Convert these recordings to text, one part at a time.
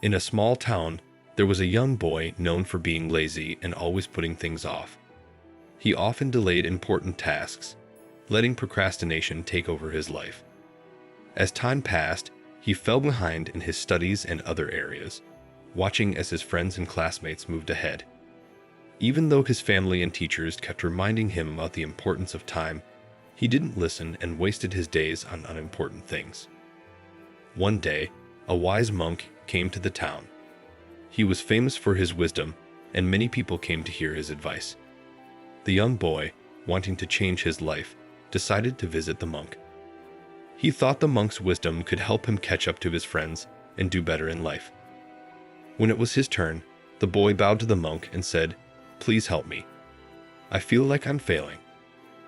In a small town, there was a young boy known for being lazy and always putting things off. He often delayed important tasks, letting procrastination take over his life. As time passed, he fell behind in his studies and other areas, watching as his friends and classmates moved ahead. Even though his family and teachers kept reminding him about the importance of time, he didn't listen and wasted his days on unimportant things. One day, a wise monk came to the town. He was famous for his wisdom, and many people came to hear his advice. The young boy, wanting to change his life, decided to visit the monk. He thought the monk's wisdom could help him catch up to his friends and do better in life. When it was his turn, the boy bowed to the monk and said, "Please help me. I feel like I'm failing.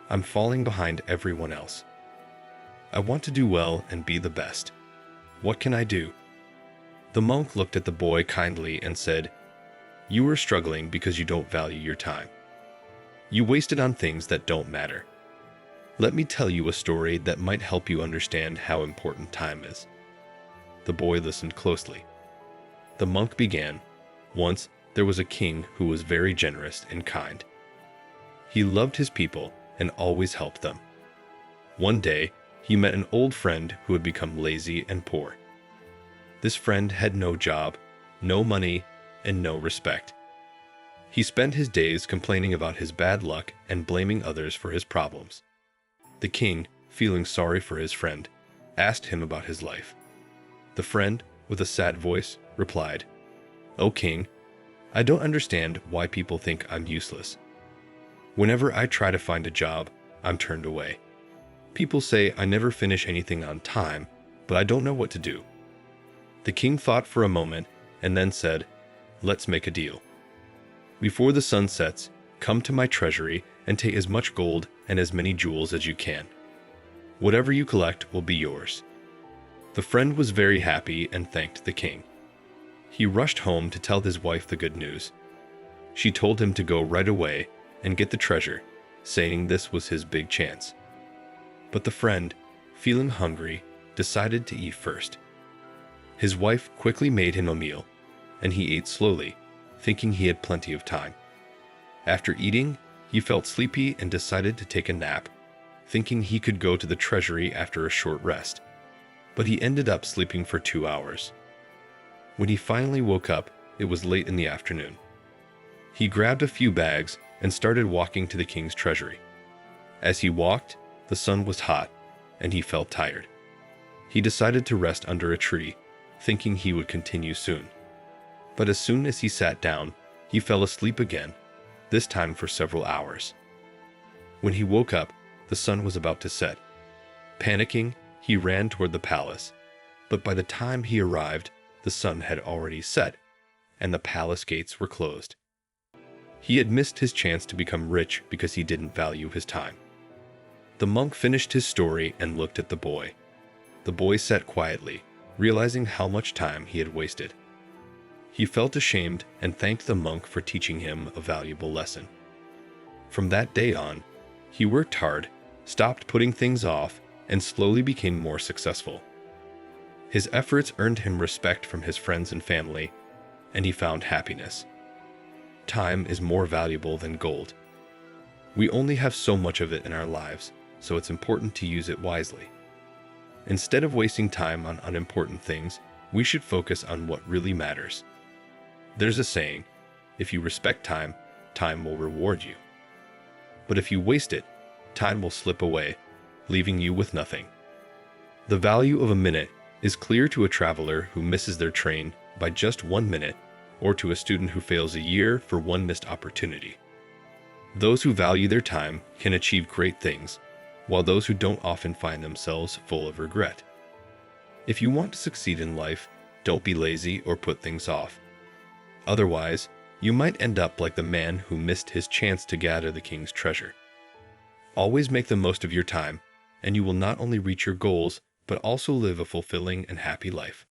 I'm falling behind everyone else. I want to do well and be the best. What can I do?" The monk looked at the boy kindly and said, "You are struggling because you don't value your time. You waste it on things that don't matter. Let me tell you a story that might help you understand how important time is." The boy listened closely. The monk began, "Once there was a king who was very generous and kind. He loved his people and always helped them. One day, he met an old friend who had become lazy and poor. This friend had no job, no money, and no respect. He spent his days complaining about his bad luck and blaming others for his problems. The king, feeling sorry for his friend, asked him about his life. The friend, with a sad voice, replied, "O king, I don't understand why people think I'm useless. Whenever I try to find a job, I'm turned away. People say I never finish anything on time, but I don't know what to do." The king thought for a moment and then said, "Let's make a deal. Before the sun sets, come to my treasury and take as much gold and as many jewels as you can. Whatever you collect will be yours." The friend was very happy and thanked the king. He rushed home to tell his wife the good news. She told him to go right away and get the treasure, saying this was his big chance. But the friend, feeling hungry, decided to eat first. His wife quickly made him a meal, and he ate slowly, thinking he had plenty of time. After eating, he felt sleepy and decided to take a nap, thinking he could go to the treasury after a short rest. But he ended up sleeping for 2 hours. When he finally woke up, it was late in the afternoon. He grabbed a few bags and started walking to the king's treasury. As he walked, the sun was hot, and he felt tired. He decided to rest under a tree, thinking he would continue soon. But as soon as he sat down, he fell asleep again, this time for several hours. When he woke up, the sun was about to set. Panicking, he ran toward the palace, but by the time he arrived, the sun had already set, and the palace gates were closed. He had missed his chance to become rich because he didn't value his time. The monk finished his story and looked at the boy. The boy sat quietly, realizing how much time he had wasted. He felt ashamed and thanked the monk for teaching him a valuable lesson. From that day on, he worked hard, stopped putting things off, and slowly became more successful. His efforts earned him respect from his friends and family, and he found happiness. Time is more valuable than gold. We only have so much of it in our lives, so it's important to use it wisely. Instead of wasting time on unimportant things, we should focus on what really matters. There's a saying, if you respect time, time will reward you. But if you waste it, time will slip away, leaving you with nothing. The value of a minute is clear to a traveler who misses their train by just 1 minute, or to a student who fails a year for one missed opportunity. Those who value their time can achieve great things, while those who don't often find themselves full of regret. If you want to succeed in life, don't be lazy or put things off. Otherwise, you might end up like the man who missed his chance to gather the king's treasure. Always make the most of your time, and you will not only reach your goals, but also live a fulfilling and happy life.